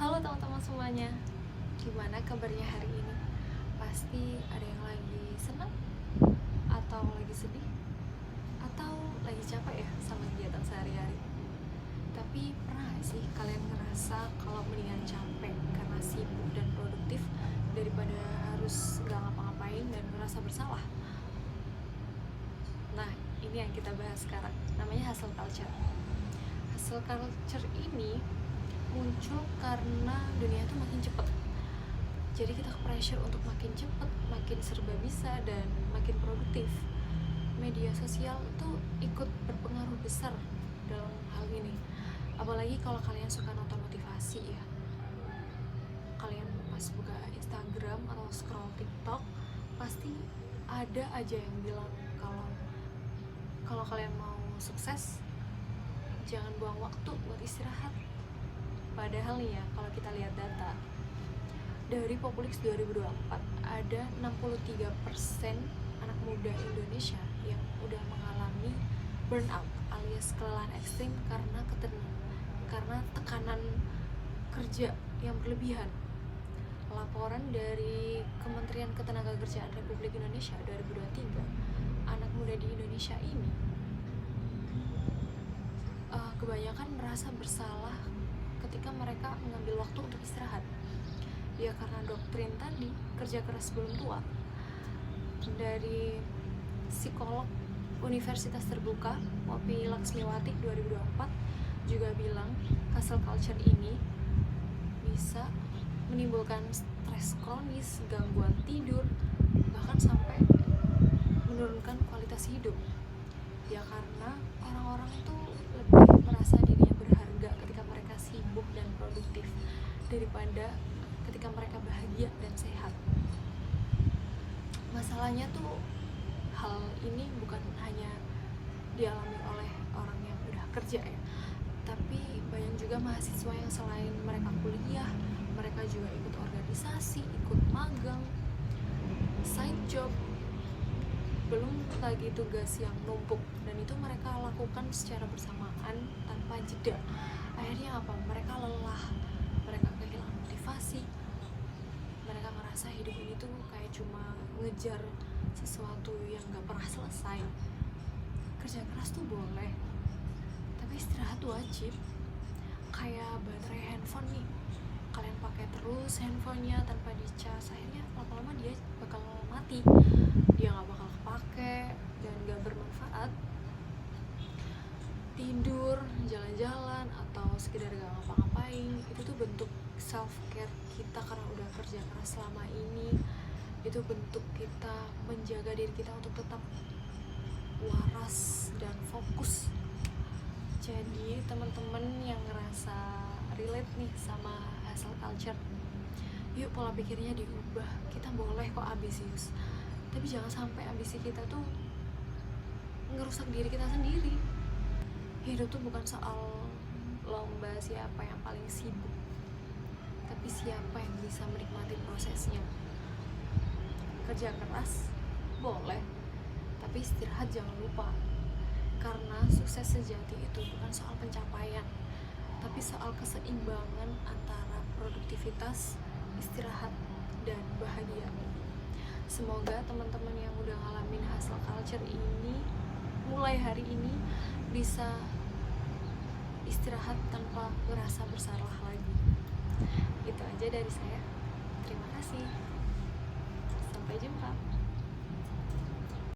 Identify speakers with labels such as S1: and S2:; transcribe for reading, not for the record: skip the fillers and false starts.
S1: Halo teman-teman semuanya, gimana kabarnya hari ini? Pasti ada yang lagi senang, atau lagi sedih, atau lagi capek ya sama kegiatan sehari-hari. Tapi pernah gak sih kalian ngerasa kalau mendingan capek karena sibuk dan produktif daripada harus gak ngapa-ngapain dan merasa bersalah? Nah, ini yang kita bahas sekarang, namanya hustle culture. Hustle culture ini muncul karena dunia tuh makin cepet. Jadi kita pressure untuk makin cepet, makin serba bisa, dan makin produktif. Media sosial tuh ikut berpengaruh besar dalam hal ini. Apalagi kalau kalian suka nonton motivasi ya. Kalian pas buka Instagram atau scroll TikTok, pasti ada aja yang bilang kalau kalian mau sukses, jangan buang waktu buat istirahat. Padahal nih ya, kalau kita lihat data dari Populix 2024, ada 63% anak muda Indonesia yang udah mengalami burnout alias kelelahan ekstrim karena tekanan kerja yang berlebihan. Laporan dari Kementerian Ketenagakerjaan Republik Indonesia 2023, anak muda di Indonesia ini kebanyakan merasa bersalah ketika mereka mengambil waktu untuk istirahat. Ya karena doktrin tadi, kerja keras sebelum tua. Dari psikolog Universitas Terbuka Poppy Laksmiwati 2024 juga bilang hustle culture ini bisa menimbulkan stres kronis, gangguan tidur, bahkan sampai menurunkan kualitas hidup. Ya karena orang-orang tuh lebih merasa dirinya berharga ketika mereka sibuk dan produktif daripada ketika mereka bahagia dan sehat. Masalahnya tuh hal ini bukan hanya dialami oleh orang yang udah kerja ya, tapi banyak juga mahasiswa yang selain mereka kuliah, mereka juga ikut organisasi, ikut magang, side job, belum lagi tugas yang numpuk, dan itu mereka lakukan secara bersamaan tanpa jeda. Akhirnya apa? Mereka lelah, mereka kehilangan motivasi, mereka ngerasa hidup ini tuh kayak cuma ngejar sesuatu yang gak pernah selesai. Kerja keras tuh boleh, tapi istirahat tuh wajib. Kayak baterai handphone nih, kalian pakai terus handphonenya tanpa dicas, akhirnya lama-lama dia bakal mati, dia gak bakal kepake dan gak bermanfaat. Tidur, jalan-jalan, atau sekedar gak ngapa-ngapain, itu tuh bentuk self-care kita karena udah kerja keras selama ini. Itu bentuk kita menjaga diri kita untuk tetap waras dan fokus. Jadi teman-teman yang ngerasa relate nih sama hustle culture, yuk pola pikirnya diubah. Kita boleh kok ambisius, tapi jangan sampai ambisi kita tuh ngerusak diri kita sendiri. Hidup tuh bukan soal lomba siapa yang paling sibuk, tapi siapa yang bisa menikmati prosesnya. Kerja keras boleh, tapi istirahat jangan lupa. Karena sukses sejati itu bukan soal pencapaian, tapi soal keseimbangan antara produktivitas, istirahat, dan bahagia. Semoga teman-teman yang udah ngalamin hustle culture ini mulai hari ini bisa istirahat tanpa merasa bersalah lagi. Itu aja dari saya. Terima kasih. Sampai jumpa.